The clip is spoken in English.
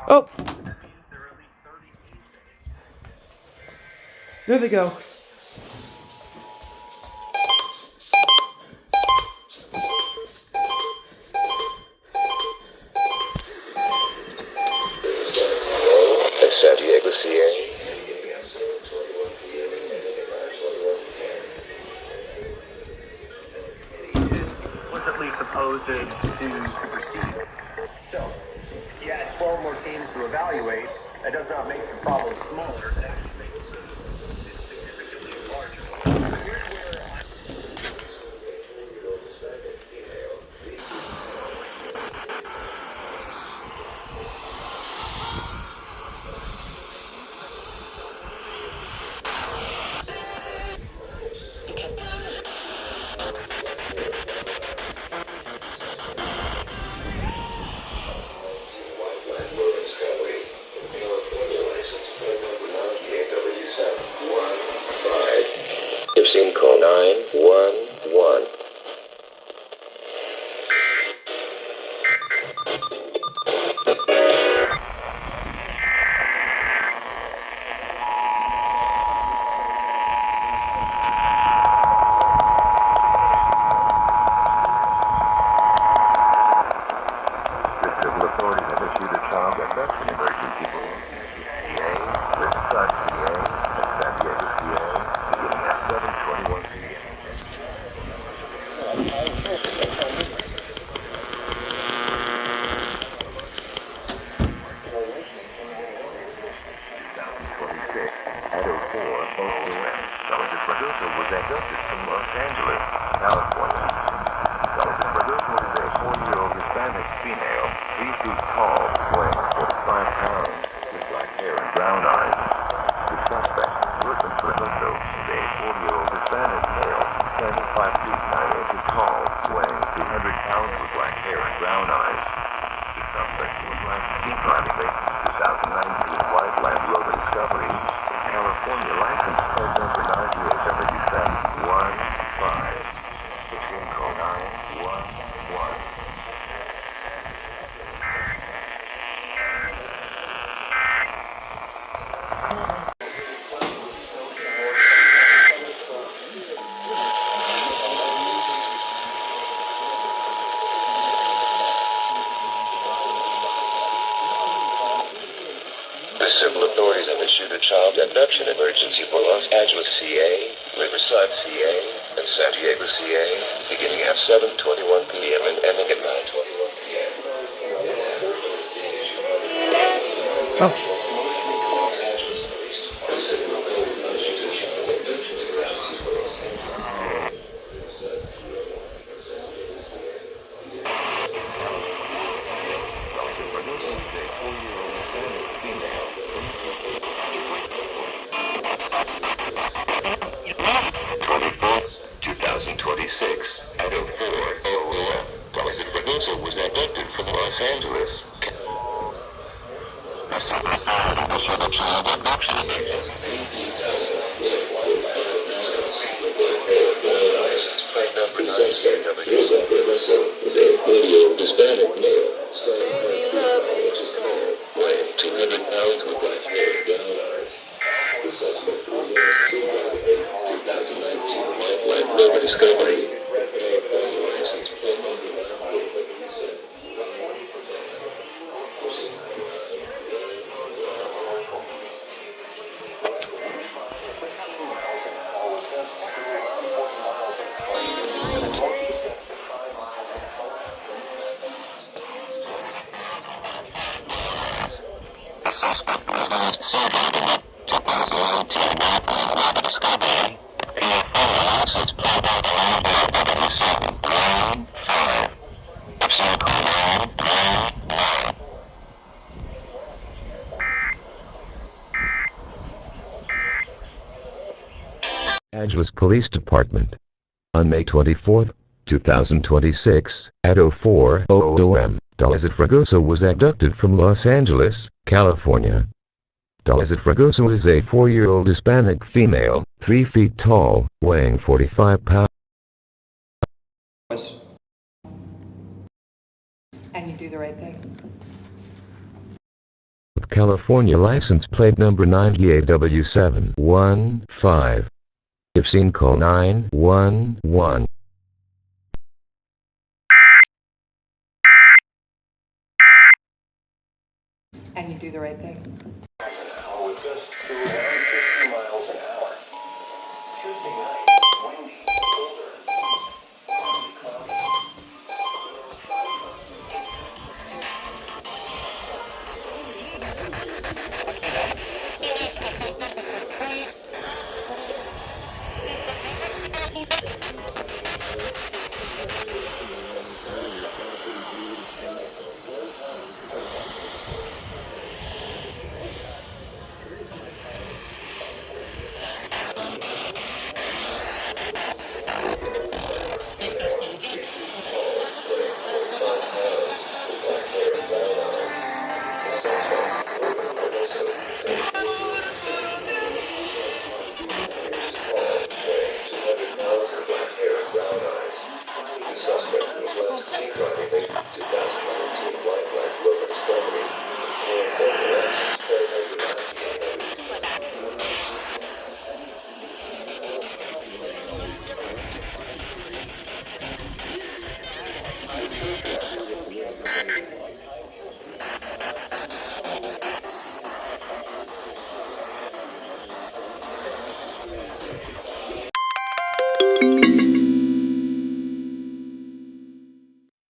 Oh! There they go. San Diego, CA. Explicitly supposed to supersede. So, you had 12 more teams to evaluate. That does not make the problem smaller. It actually makes it significantly larger. Here's where You've seen call 911. Civil authorities have issued a child abduction emergency for CA, Riverside, CA, and San Diego, CA, beginning at 7:21 p.m. At 04 OOM, Sergeant Fragoso was abducted from Los Angeles, California. Sergeant Fragoso is a 4-year-old Hispanic female, 3 feet tall, weighing 45 pounds, with black hair and brown eyes. The suspect, Sergeant Fragoso, is a 40-year-old Hispanic male, 5 feet 9 inches tall, weighing 300 pounds, with black hair and brown eyes. The suspect was last seen driving a 2019 white Land Rover Discovery, California license plate number 90715. Between call 911. The civil authorities have issued a child abduction emergency for Los Angeles, CA, Riverside, CA, and San Diego, CA, beginning at 7:21 p.m. and ending at 9:21 p.m. Oh. At 04 OOM, Sergeant Fragoso was abducted from Los Angeles. Plate number 9 is a 40-year-old Hispanic male, weighing 200 pounds, with black hair and brown eyes. The suspect was last seen driving a 2019 white Land Rover Discovery. Angeles Police Department. On May 24, 2026, at 04 OOM, Sergeant Fragoso was abducted from Los Angeles, California. Sergeant Fragoso is a 4-year-old Hispanic female, 3 feet tall, weighing 45 pounds. And you do the right thing. California license plate number 98W715. If seen, call 911. And you do the right thing. With just 150 miles an hour. Tuesday night, windy, colder, partly cloudy.